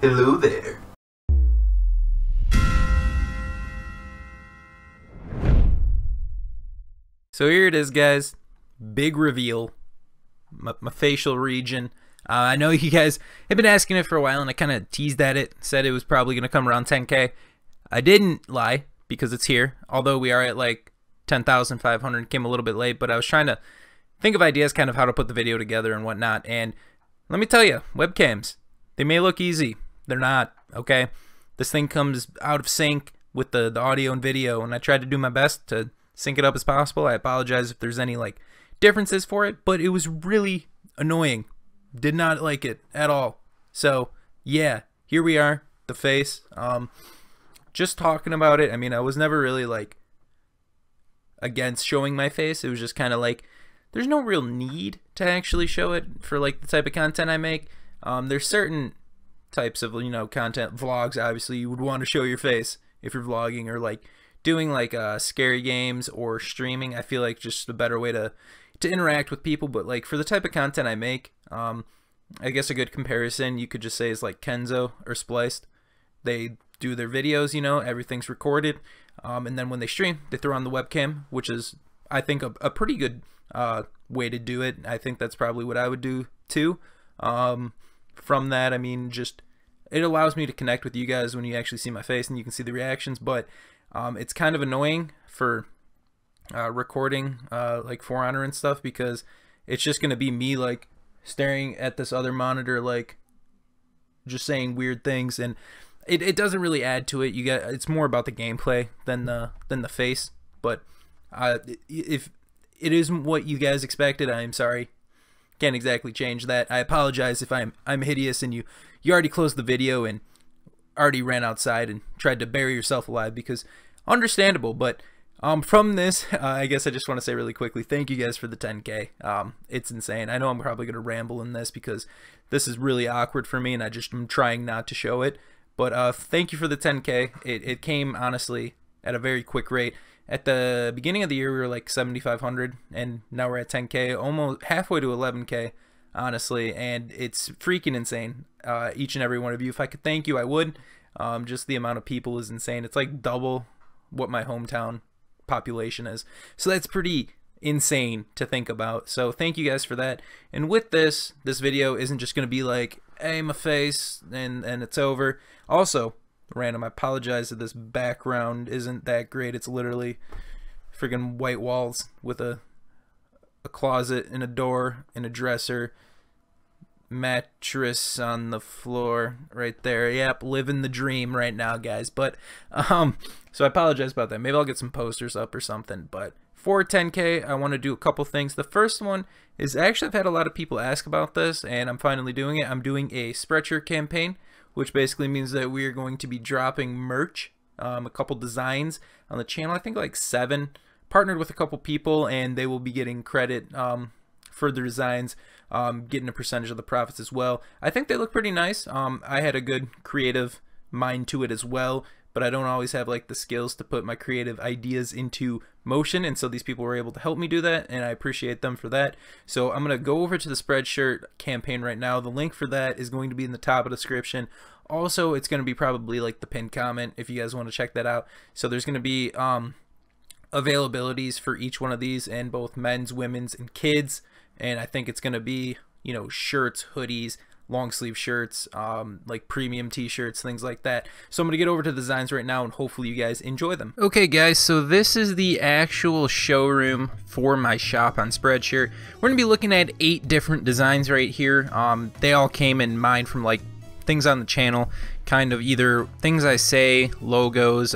Hello there. So here it is, guys. Big reveal. My facial region. I know you guys have been asking it for a while, and I kind of teased at it. Said it was probably going to come around 10K. I didn't lie, because it's here. Although we are at like 10,500. Came a little bit late, but I was trying to think of ideas, kind of how to put the video together and whatnot. And let me tell you, webcams, they may look easy. They're not, okay? This thing comes out of sync with the audio and video, and I tried to do my best to sync it up as possible. I apologize if there's any like differences for it, but it was really annoying. Did not like it at all. So yeah, here we are, the face. Just talking about it. I mean, I was never really like against showing my face. It was just kind of like there's no real need to actually show it for like the type of content I make. There's certain types of, you know, content, vlogs, obviously you would want to show your face if you're vlogging, or like doing like scary games or streaming. I feel like just a better way to interact with people. But like for the type of content I make, I guess a good comparison you could just say is like Kenzo or Spliced. They do their videos, you know, everything's recorded, and then when they stream, they throw on the webcam, which is, I think, a pretty good way to do it. I think that's probably what I would do too. From that, I mean, just it allows me to connect with you guys when you actually see my face and you can see the reactions. But it's kind of annoying for recording like For Honor and stuff, because it's just gonna be me like staring at this other monitor, like just saying weird things, and it doesn't really add to it. It's more about the gameplay than the face. But if it isn't what you guys expected, I am sorry. Can't exactly change that. I apologize if I'm hideous and you already closed the video and already ran outside and tried to bury yourself alive, because understandable. But from this, I guess I just want to say really quickly, thank you guys for the 10K. It's insane. I know I'm probably gonna ramble in this because this is really awkward for me and I just am trying not to show it. But thank you for the 10K. It came honestly at a very quick rate. At the beginning of the year, we were like 7,500, and now we're at 10K, almost halfway to 11K, honestly, and it's freaking insane. Each and every one of you, if I could thank you, I would. Just the amount of people is insane. It's like double what my hometown population is, so that's pretty insane to think about. So thank you guys for that. And with this video isn't just gonna be like, hey, my face, and it's over. Also, random, I apologize that this background isn't that great. It's literally friggin' white walls with a closet and a door and a dresser, mattress on the floor right there. Yep, living the dream right now, guys. But so I apologize about that. Maybe I'll get some posters up or something. But for 10K, I want to do a couple things. The first one is, actually I've had a lot of people ask about this, and I'm finally doing it. I'm doing a Spreadshirt campaign, which basically means that we are going to be dropping merch, a couple designs on the channel. I think like 7, partnered with a couple people, and they will be getting credit for the designs, getting a percentage of the profits as well. I think they look pretty nice. I had a good creative mind to it as well, but I don't always have like the skills to put my creative ideas into motion, and so these people were able to help me do that, and I appreciate them for that. So I'm gonna go over to the Spreadshirt campaign right now. The link for that is going to be in the top of the description. Also, it's going to be probably like the pinned comment if you guys want to check that out. So there's going to be availabilities for each one of these, in both men's, women's, and kids. And I think it's going to be, you know, shirts, hoodies, long sleeve shirts, like premium t-shirts, things like that. So I'm gonna get over to the designs right now, and hopefully you guys enjoy them. Okay guys, so this is the actual showroom for my shop on Spreadshirt. We're gonna be looking at 8 different designs right here. They all came in mind from like things on the channel, kind of either things I say, logos,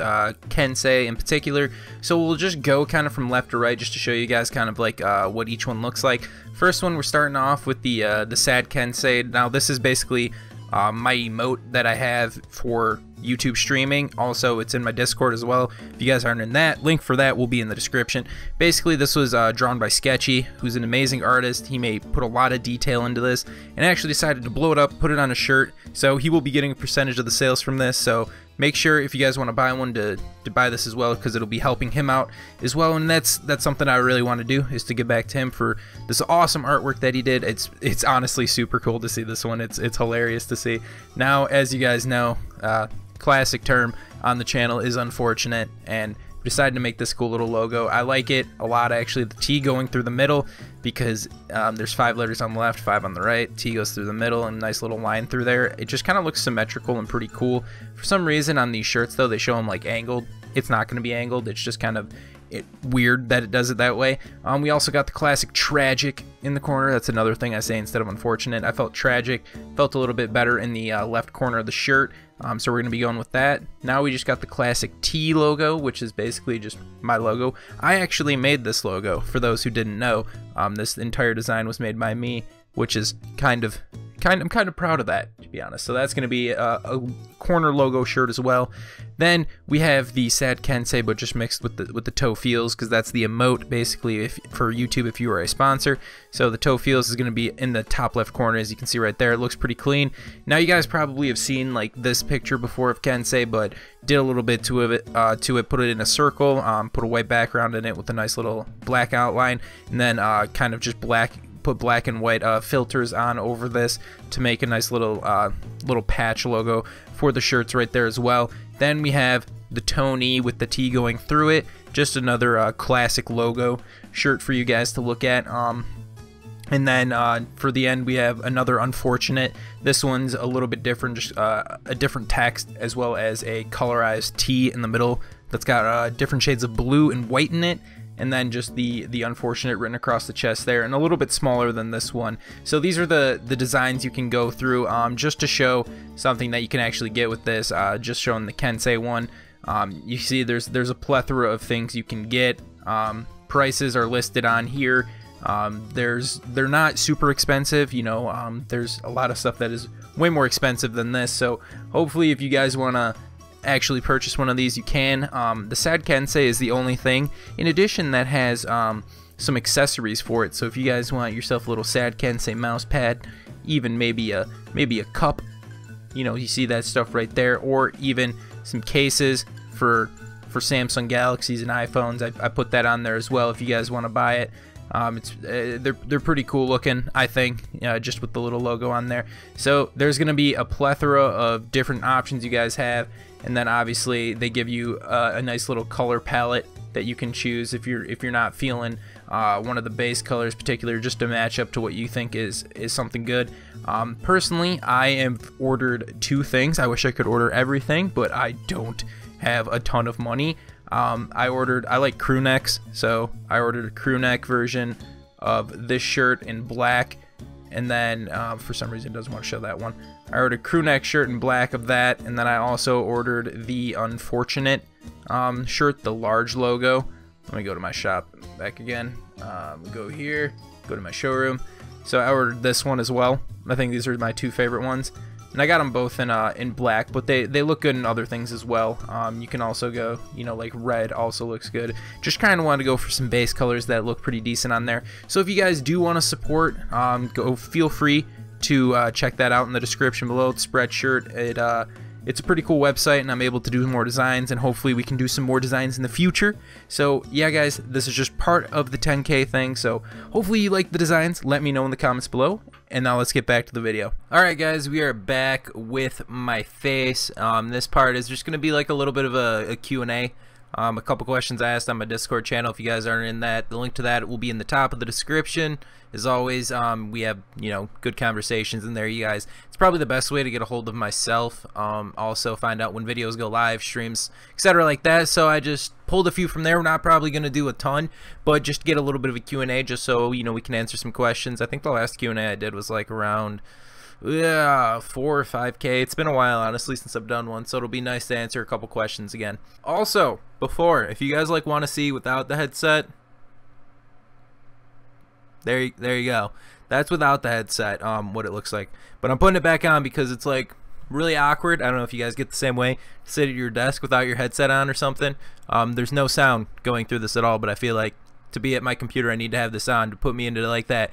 Ken say in particular. So we'll just go kind of from left to right just to show you guys kind of like what each one looks like. First one, we're starting off with the sad Ken say. Now this is basically my emote that I have for YouTube streaming. Also, it's in my Discord as well. If you guys aren't in that, link for that will be in the description. Basically, this was drawn by Sketchy, who's an amazing artist. He may put a lot of detail into this, and actually decided to blow it up, put it on a shirt. So he will be getting a percentage of the sales from this. So make sure, if you guys want to buy one, to buy this as well, because it'll be helping him out as well. And that's something I really want to do, is to give back to him for this awesome artwork that he did. It's honestly super cool to see this one. It's hilarious to see. Now, as you guys know, classic term on the channel is unfortunate, and decided to make this cool little logo. I like it a lot, actually. The T going through the middle, because there's 5 letters on the left, 5 on the right. T goes through the middle, and a nice little line through there. It just kind of looks symmetrical and pretty cool. For some reason on these shirts though, they show them like angled. It's not going to be angled. It's just kind of weird that it does it that way. We also got the classic tragic in the corner. That's another thing I say instead of unfortunate. I felt tragic, felt a little bit better in the left corner of the shirt. So we're going to be going with that. Now we just got the classic T logo, which is basically just my logo. I actually made this logo, for those who didn't know. This entire design was made by me, which is I'm kind of proud of that, to be honest. So that's going to be a corner logo shirt as well. Then we have the Sad Kensei, but just mixed with the toe feels, because that's the emote basically for YouTube if you are a sponsor. So the toe feels is going to be in the top left corner, as you can see right there. It looks pretty clean. Now you guys probably have seen like this picture before of Kensei, but did a little bit to it, put it in a circle, put a white background in it with a nice little black outline, and then kind of just put black and white filters on over this to make a nice little patch logo for the shirts right there as well. Then we have the Toeknee with the T going through it. Just another classic logo shirt for you guys to look at. And then for the end, we have another unfortunate. This one's a little bit different, just a different text, as well as a colorized T in the middle that's got different shades of blue and white in it. And then just the unfortunate written across the chest there, and a little bit smaller than this one. So these are the designs you can go through, just to show something that you can actually get with this. Just showing the Kensei one. You see there's a plethora of things you can get. Prices are listed on here. They're not super expensive, you know. There's a lot of stuff that is way more expensive than this. So hopefully, if you guys want to actually purchase one of these, you can. The Sad Kensei is the only thing in addition that has some accessories for it. So if you guys want yourself a little Sad Kensei mouse pad, even maybe a cup, you know, you see that stuff right there, or even some cases for Samsung Galaxies and iPhones. I put that on there as well if you guys want to buy it. They're pretty cool looking, I think, just with the little logo on there. So there's going to be a plethora of different options you guys have, and then obviously they give you a nice little color palette that you can choose if you're not feeling one of the base colors particular, just to match up to what you think is something good. Personally, I have ordered 2 things. I wish I could order everything, but I don't have a ton of money. I like crew necks, so I ordered a crew neck version of this shirt in black, and then for some reason it doesn't want to show that one. I ordered a crew neck shirt in black of that, and then I also ordered the unfortunate shirt, the large logo. Let me go to my shop back again. Go here, go to my showroom. So I ordered this one as well. I think these are my 2 favorite ones. And I got them both in black, but they look good in other things as well. You can also go, you know, like red also looks good. Just kind of wanted to go for some base colors that look pretty decent on there. So if you guys do want to support, feel free to check that out in the description below. It's Spreadshirt. It's a pretty cool website, and I'm able to do more designs, and hopefully we can do some more designs in the future. So yeah, guys, this is just part of the 10K thing, so hopefully you like the designs. Let me know in the comments below, and now let's get back to the video. Alright guys, we are back with my face. This part is just going to be like a little bit of a Q&A. A couple questions I asked on my Discord channel. If you guys aren't in that, the link to that will be in the top of the description. As always, we have, you know, good conversations in there, you guys. It's probably the best way to get a hold of myself. Also find out when videos go live, streams, etc. like that. So I just pulled a few from there. We're not probably going to do a ton, but just get a little bit of a Q&A just so, you know, we can answer some questions. I think the last Q&A I did was like around 4 or 5K. It's been a while, honestly, since I've done one, so it'll be nice to answer a couple questions again. Also, if you guys like want to see without the headset, there you go. That's without the headset, what it looks like. But I'm putting it back on because it's like really awkward. I don't know if you guys get the same way. Sit at your desk without your headset on or something. There's no sound going through this at all, but I feel like to be at my computer, I need to have this on to put me into like that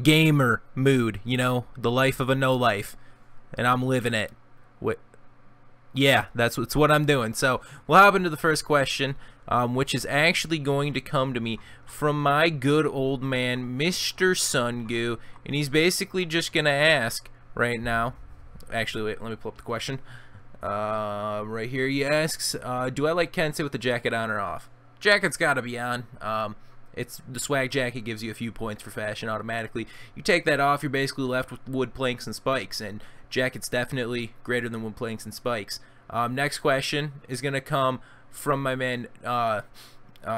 gamer mood, you know, the life of a no life, and I'm living it. Yeah, that's what I'm doing. So we'll hop into the first question, which is actually going to come to me from my good old man, Mr. Sungu, and he's basically just gonna ask right now. Actually, wait, let me pull up the question. Right here, he asks, do I like Kensei with the jacket on or off? Jacket's gotta be on. It's the swag jacket gives you a few points for fashion automatically. You take that off, you're basically left with wood planks and spikes, and jacket's definitely greater than wood planks and spikes. Next question is gonna come from my man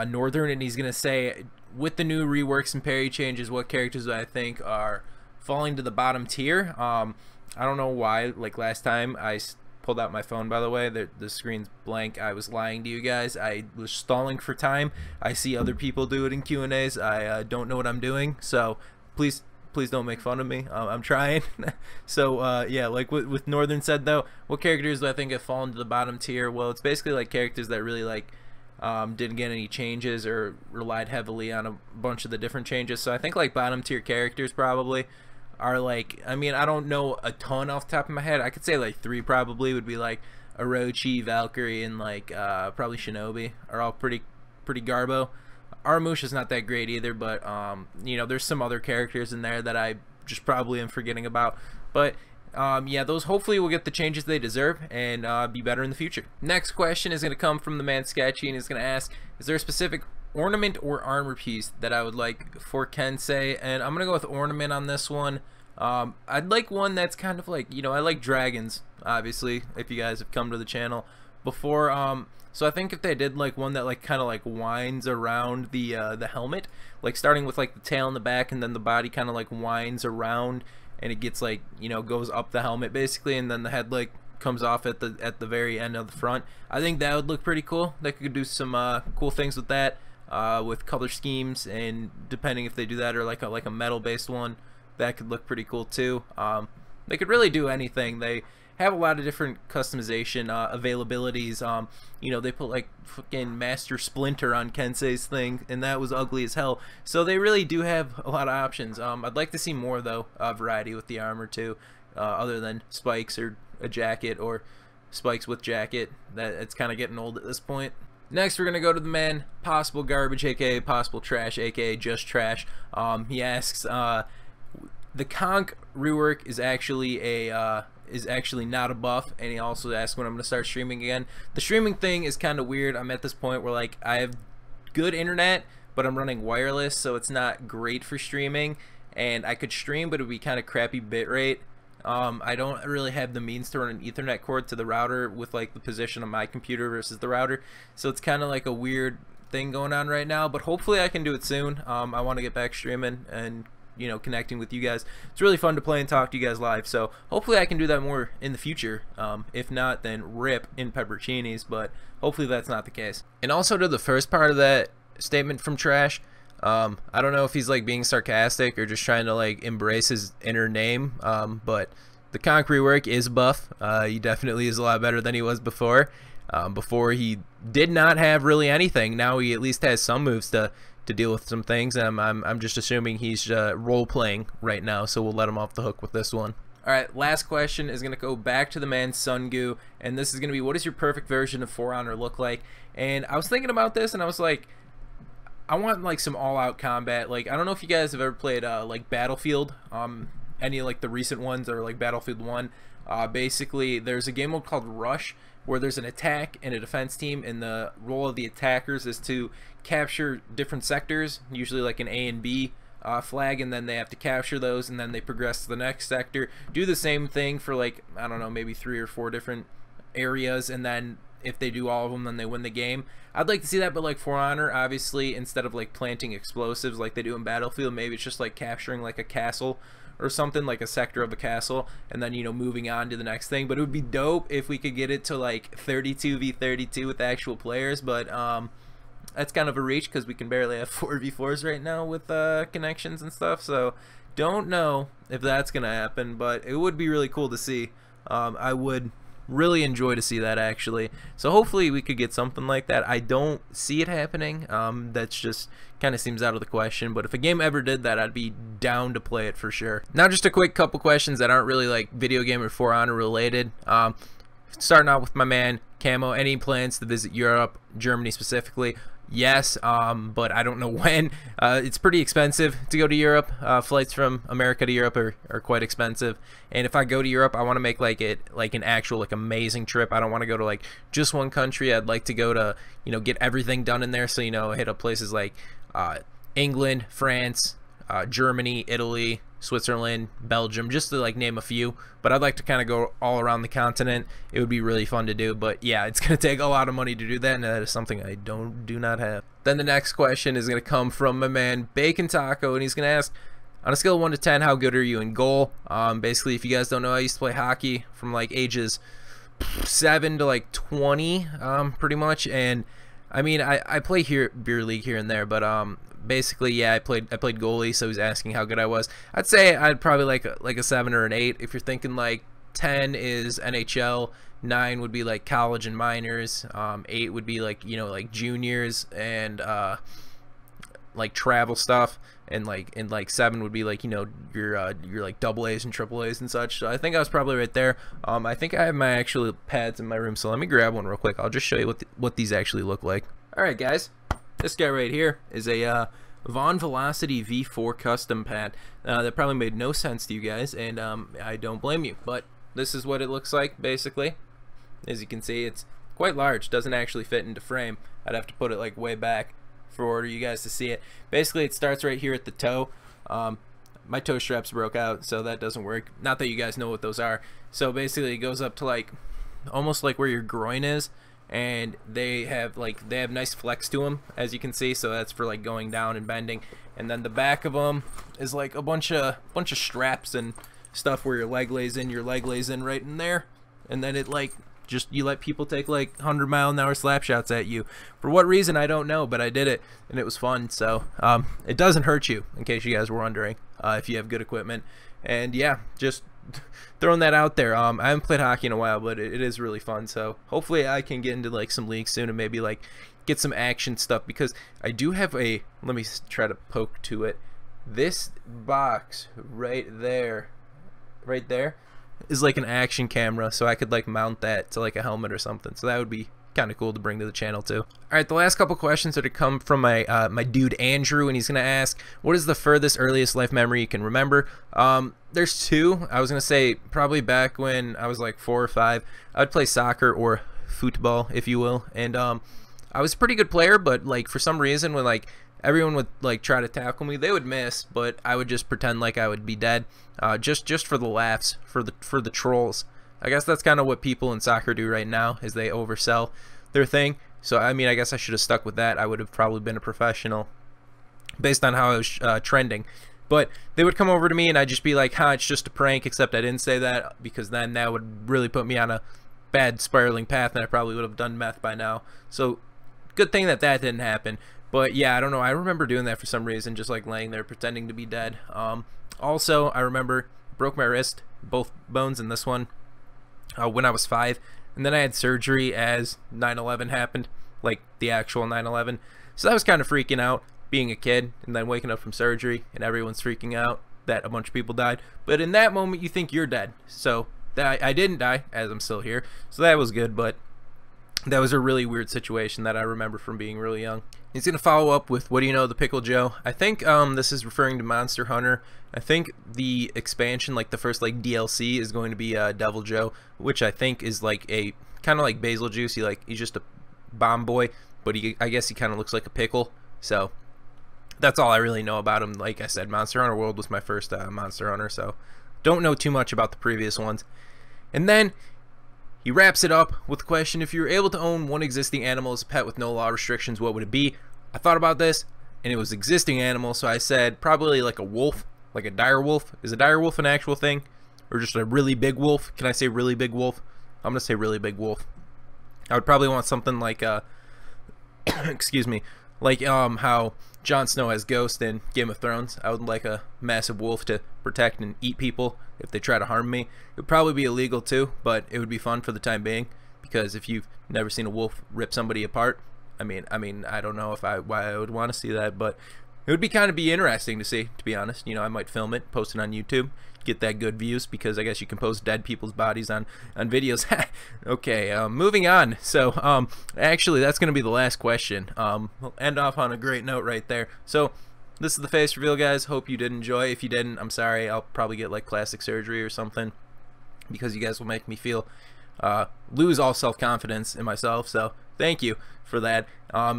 Northern, and he's gonna say, with the new reworks and parry changes, what characters I think are falling to the bottom tier? I don't know why. Like last time, I pulled out my phone, by the way, the screen's blank. I was lying to you guys. I was stalling for time. I see other people do it in Q&As. I don't know what I'm doing, so please don't make fun of me. I'm trying. So yeah, like with Northern said though, what characters do I think have fallen to the bottom tier? Well, it's basically like characters that really like didn't get any changes or relied heavily on a bunch of the different changes. So I think like bottom tier characters probably are like, I mean, I don't know a ton off the top of my head. I could say like 3 probably would be like Orochi, Valkyrie, and like probably Shinobi are all pretty garbo. Aramusha's not that great either, but you know, there's some other characters in there that I just probably am forgetting about. But yeah, those hopefully will get the changes they deserve and be better in the future. Next question is going to come from the man Sketchy, and he's going to ask, is there a specific ornament or armor piece that I would like for Kensei? And I'm going to go with ornament on this one. I'd like one that's kind of like, you know, I like dragons, obviously, if you guys have come to the channel before. So I think if they did like one that like kind of like winds around the helmet, like starting with like the tail in the back and then the body kind of like winds around and it gets like, you know, goes up the helmet basically, and then the head like comes off at the very end of the front. I think that would look pretty cool. They could do some cool things with that, with color schemes, and depending if they do that or like a metal based one, that could look pretty cool too. They could really do anything. They have a lot of different customization availabilities. You know, they put like fucking Master Splinter on Kensei's thing, and that was ugly as hell. So they really do have a lot of options. I'd like to see more though, variety with the armor too, other than spikes or a jacket or spikes with jacket. That it's kind of getting old at this point. Next, we're gonna go to the man Possible Garbage, aka Possible Trash, aka Just Trash. He asks, the Conk rework is actually not a buff, and he also asks when I'm gonna start streaming again. The streaming thing is kind of weird. I'm at this point where like I have good internet, but I'm running wireless, so it's not great for streaming. And I could stream, but it would be kind of crappy bitrate. I don't really have the means to run an Ethernet cord to the router with like the position of my computer versus the router, so it's kind of like a weird thing going on right now. But hopefully I can do it soon. I want to get back streaming and, you know, connecting with you guys. It's really fun to play and talk to you guys live, so hopefully I can do that more in the future. If not, then rip in pepperoncinis, but hopefully that's not the case. And also to the first part of that statement from Trash, I don't know if he's like being sarcastic or just trying to like embrace his inner name, but the Conk rework is buff. He definitely is a lot better than he was before. Before he did not have really anything. Now he at least has some moves to deal with some things. I'm just assuming he's role playing right now, so we'll let him off the hook with this one. Alright, last question is going to go back to the man Sungu, and this is going to be, what does your perfect version of For Honor look like? And I was thinking about this, and I was like, I want like some all-out combat. Like, I don't know if you guys have ever played like Battlefield, any like the recent ones, or like Battlefield 1. Basically, there's a game mode called Rush, where there's an attack and a defense team, and the role of the attackers is to capture different sectors, usually like an A and B flag, and then they have to capture those, and then they progress to the next sector, do the same thing for like, I don't know, maybe 3 or 4 different areas, and then if they do all of them, then they win the game. I'd like to see that, but like For Honor, obviously, instead of like planting explosives like they do in Battlefield, maybe it's just like capturing like a castle or something, like a sector of a castle, and then, you know, moving on to the next thing. But it would be dope if we could get it to like 32v32 with actual players, but that's kind of a reach because we can barely have 4v4s right now with connections and stuff, so don't know if that's gonna happen, but it would be really cool to see. I would really enjoy to see that, actually. So hopefully we could get something like that. I don't see it happening. That's just kind of seems out of the question, but if a game ever did that, I'd be down to play it for sure. Now just a quick couple questions that aren't really like video game or For Honor related. Starting out with my man Camo, any plans to visit Europe, Germany specifically? Yes, but I don't know when. It's pretty expensive to go to Europe. Flights from America to Europe are quite expensive, and if I go to Europe, I want to make an actual amazing trip. I don't want to go to just one country. I'd like to go to get everything done in there. So hit up places like England, France, Germany, Italy, Switzerland, Belgium, just to name a few. But I'd like to kind of go all around the continent. It would be really fun to do, but yeah, it's gonna take a lot of money to do that, and that is something I do not have. Then the next question is gonna come from my man Bacon Taco, and he's gonna ask, on a scale of 1 to 10, how good are you in goal? Basically, if you guys don't know, I used to play hockey from ages 7 to 20, pretty much. And I mean, I play beer league here and there, but basically, yeah, I played goalie. So he's asking how good I was. I'd say I'd probably like a 7 or an 8. If you're thinking 10 is NHL, 9 would be college and minors, 8 would be juniors and travel stuff, and 7 would be your double A's and triple A's and such. So I think I was probably right there. I think I have my actual pads in my room, so let me grab one real quick. I'll just show you what these actually look like. All right, guys, this guy right here is a Von Velocity V4 custom pad. That probably made no sense to you guys, and I don't blame you, but this is what it looks like basically. As you can see, it's quite large, doesn't actually fit into frame. I'd have to put it way back for you guys to see it. Basically, it starts right here at the toe. My toe straps broke out, so that doesn't work. Not that you guys know what those are. So basically, it goes up to almost where your groin is, and they have nice flex to them, as you can see. So that's for going down and bending. And then the back of them is a bunch of straps and stuff where your leg lays in. Your leg lays in right in there, and then it you let people take 100-mile-an-hour slap shots at you. For what reason, I don't know, but I did it, and it was fun. So it doesn't hurt you, in case you guys were wondering, if you have good equipment. And yeah, just throwing that out there. I haven't played hockey in a while, but it is really fun. So hopefully I can get into some leagues soon and maybe get some action stuff, because I do have a, let me try to poke to it. This box right there is an action camera, so I could mount that to a helmet or something. So that would be kind of cool to bring to the channel too. All right, the last couple questions are to come from my my dude Andrew, and he's gonna ask, what is the furthest earliest life memory you can remember? There's two. I was gonna say probably back when I was 4 or 5. I'd play soccer or football, if you will, and I was a pretty good player, but for some reason when everyone would try to tackle me, they would miss, but I would just pretend I would be dead, just for the laughs, for the trolls. I guess that's kind of what people in soccer do right now, is they oversell their thing. So I mean, I guess I should have stuck with that. I would have probably been a professional based on how I was trending. But they would come over to me and I'd just be like, it's just a prank, except I didn't say that, because then that would really put me on a bad spiraling path, and I probably would have done meth by now. So good thing that didn't happen. But yeah, I don't know, I remember doing that for some reason, just laying there pretending to be dead. Also, I remember broke my wrist, both bones in this one, when I was 5, and then I had surgery as 9/11 happened, the actual 9/11. So that was kind of freaking out, being a kid, and then waking up from surgery, and everyone's freaking out that a bunch of people died. But in that moment, you think you're dead. So I didn't die, as I'm still here, so that was good. But that was a really weird situation that I remember from being really young. He's going to follow up with, what do you know of the Pickle Joe? I think this is referring to Monster Hunter. I think the expansion, the first DLC, is going to be Devil Joe, which I think is a kind of like Basil Juice. He's just a bomb boy, but I guess he kind of looks like a pickle. So that's all I really know about him. Like I said, Monster Hunter World was my first Monster Hunter, so don't know too much about the previous ones. And then he wraps it up with the question, if you were able to own one existing animal as a pet with no law restrictions, what would it be? I thought about this, and it was existing animal, so I said probably a wolf, a dire wolf. Is a dire wolf an actual thing? Or just a really big wolf? Can I say really big wolf? I'm going to say really big wolf. I would probably want something excuse me, how Jon Snow has Ghost in Game of Thrones. I would like a massive wolf to protect and eat people if they try to harm me. It would probably be illegal too, but it would be fun for the time being, because if you've never seen a wolf rip somebody apart, I mean, I don't know why I would want to see that, but it would be kind of interesting to see, to be honest. You know, I might film it, post it on YouTube, get that good views, because I guess you can post dead people's bodies on videos. Okay, moving on. So actually that's gonna be the last question. We'll end off on a great note right there. So this is the face reveal, guys. Hope you did enjoy. If you didn't, I'm sorry. I'll probably get like plastic surgery or something, because you guys will make me feel lose all self-confidence in myself. So thank you for that.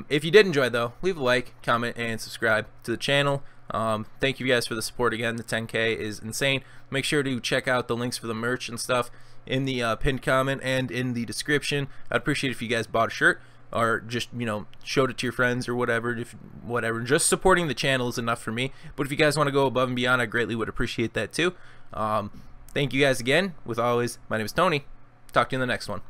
If you did enjoy though, leave a like, comment, and subscribe to the channel. Thank you guys for the support again. The 10K is insane. Make sure to check out the links for the merch and stuff in the pinned comment and in the description. I'd appreciate if you guys bought a shirt, or just, you know, showed it to your friends or whatever. Whatever, just supporting the channel is enough for me, but if you guys want to go above and beyond, I greatly would appreciate that too. Thank you guys again. With always, my name is Tony. Talk to you in the next one.